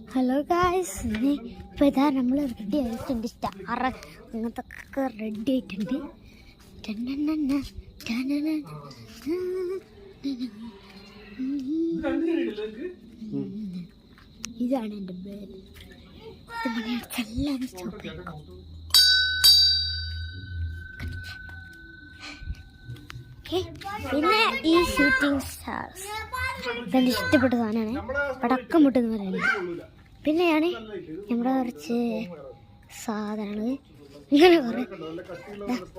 Hello guys, ഇപ്പോൾ ഇതാ നമ്മൾ റെഡി ആയിട്ടുണ്ട്. സ്റ്റാർ അങ്ങനത്തെ ഒക്കെ റെഡി ആയിട്ടുണ്ട്. ഇതാണ് എൻ്റെ ബേഡ്. ഇത് മണിയടുത്തെല്ലാം സ്റ്റോപ്പ് ചെയ്യും. പിന്നെ ഈ ഷൂട്ടിംഗ് സ്റ്റാർസ് ഇതെൻ്റെ ഇഷ്ടപ്പെട്ട സാധനമാണ്. പടക്കം പൊട്ടെന്ന് പറയുന്നത്. പിന്നെയാണ് നമ്മുടെ കുറച്ച് സാധനങ്ങൾ ഇങ്ങനെ കുറേ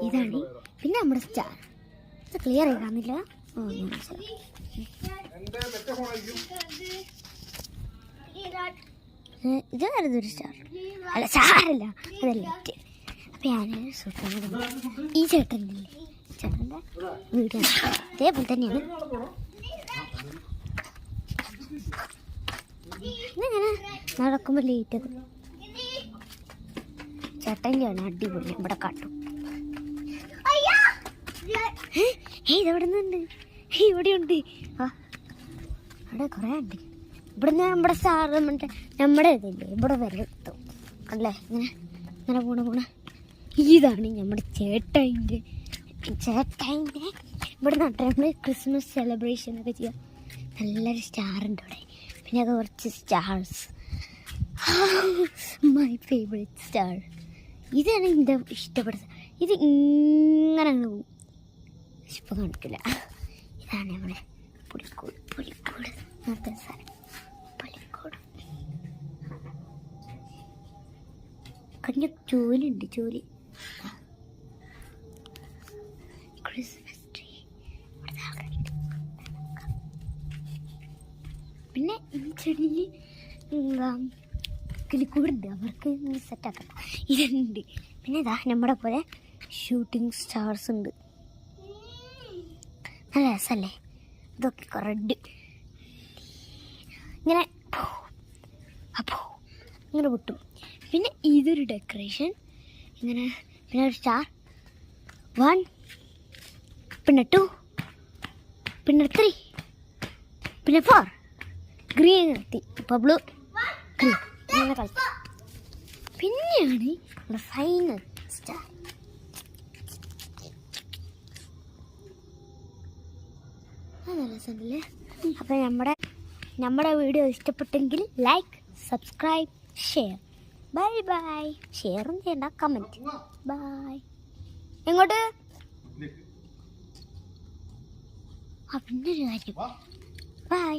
ഇതാണ്. പിന്നെ നമ്മുടെ സ്റ്റാർ ഇത് ക്ലിയർ ആയി കാണുന്നില്ല. ഇത് വേറെ ഒരു സ്റ്റാർ അല്ല, സ്റ്റാറല്ല, അതല്ല. അപ്പം ഞാൻ സൂപ്പർ ഈ ചേട്ടൻ്റെ വീഡിയോ അതേപോലെ തന്നെയാണ്. ഇങ്ങനെ നടക്കുമ്പോൾ ലേറ്റത് ചേട്ടൻ്റെയാണ് അടിപൊളി. ഇവിടെ കാട്ടും. ഇതെവിടെ നിന്നുണ്ട്? ഇവിടെയുണ്ട്. ആ അവിടെ കുറേ ഉണ്ട്. ഇവിടെ നിന്ന് നമ്മുടെ സ്റ്റാർ നമ്മുടെ ഇതില്ലേ ഇവിടെ വരെ എത്തും അല്ലേ. ഇങ്ങനെ ഇങ്ങനെ പോണ ഇതാണ് നമ്മുടെ ചേട്ടൻ്റെ ഇവിടെ നട്ടേ നമ്മൾ ക്രിസ്മസ് സെലിബ്രേഷൻ ഒക്കെ ചെയ്യാം. നല്ലൊരു സ്റ്റാറുണ്ട് ഇവിടെ. പിന്നെ അത് കുറച്ച് സ്റ്റാർസ്. My favourite star. ഇതാണ് എൻ്റെ ഇഷ്ടപ്പെട്ട. ഇത് ഇങ്ങനെ പോകും, ഇപ്പം കാണിക്കില്ല. ഇതാണ് നമ്മുടെ പുലിക്കോട് അങ്ങനത്തെ സ്ഥലം. പുലിക്കോട് കഞ്ഞ ജോലിയുണ്ട്. ജോലി ക്രിസ്മസ് ട്രീ. പിന്നെ ഈ ചെടിയിൽ കിളിക്കൂടുണ്ട്. അവർക്ക് സെറ്റാക്കണ്ട. ഇതുണ്ട്. പിന്നെ ഇതാ നമ്മുടെ പോലെ ഷൂട്ടിംഗ് സ്റ്റാർസ് ഉണ്ട്. നല്ല രസമല്ലേ? ഇതൊക്കെ റെഡ് ഇങ്ങനെ അപ്പോൾ ഇങ്ങനെ പൊട്ടും. പിന്നെ ഇതൊരു ഡെക്കറേഷൻ ഇങ്ങനെ. പിന്നെ ഒരു സ്റ്റാർ 1, പിന്നെ 2, പിന്നെ 3, പിന്നെ 4 ഗ്രീൻ നിർത്തി. ഇപ്പോൾ ബ്ലൂ ഗ്രീൻ അങ്ങനെ കളിച്ചു. പിന്നെയാണ് നമ്മുടെ ഫൈനൽ സ്റ്റാർ. നല്ല രസമുണ്ടല്ലേ? അപ്പോൾ നമ്മുടെ വീഡിയോ ഇഷ്ടപ്പെട്ടെങ്കിൽ like, subscribe, share. Bye bye. ഷെയറും ചെയ്യണ്ട, കമൻറ്റ്. ബൈ. എങ്ങോട്ട്? പിന്നൊരു കാര്യം. ബൈ.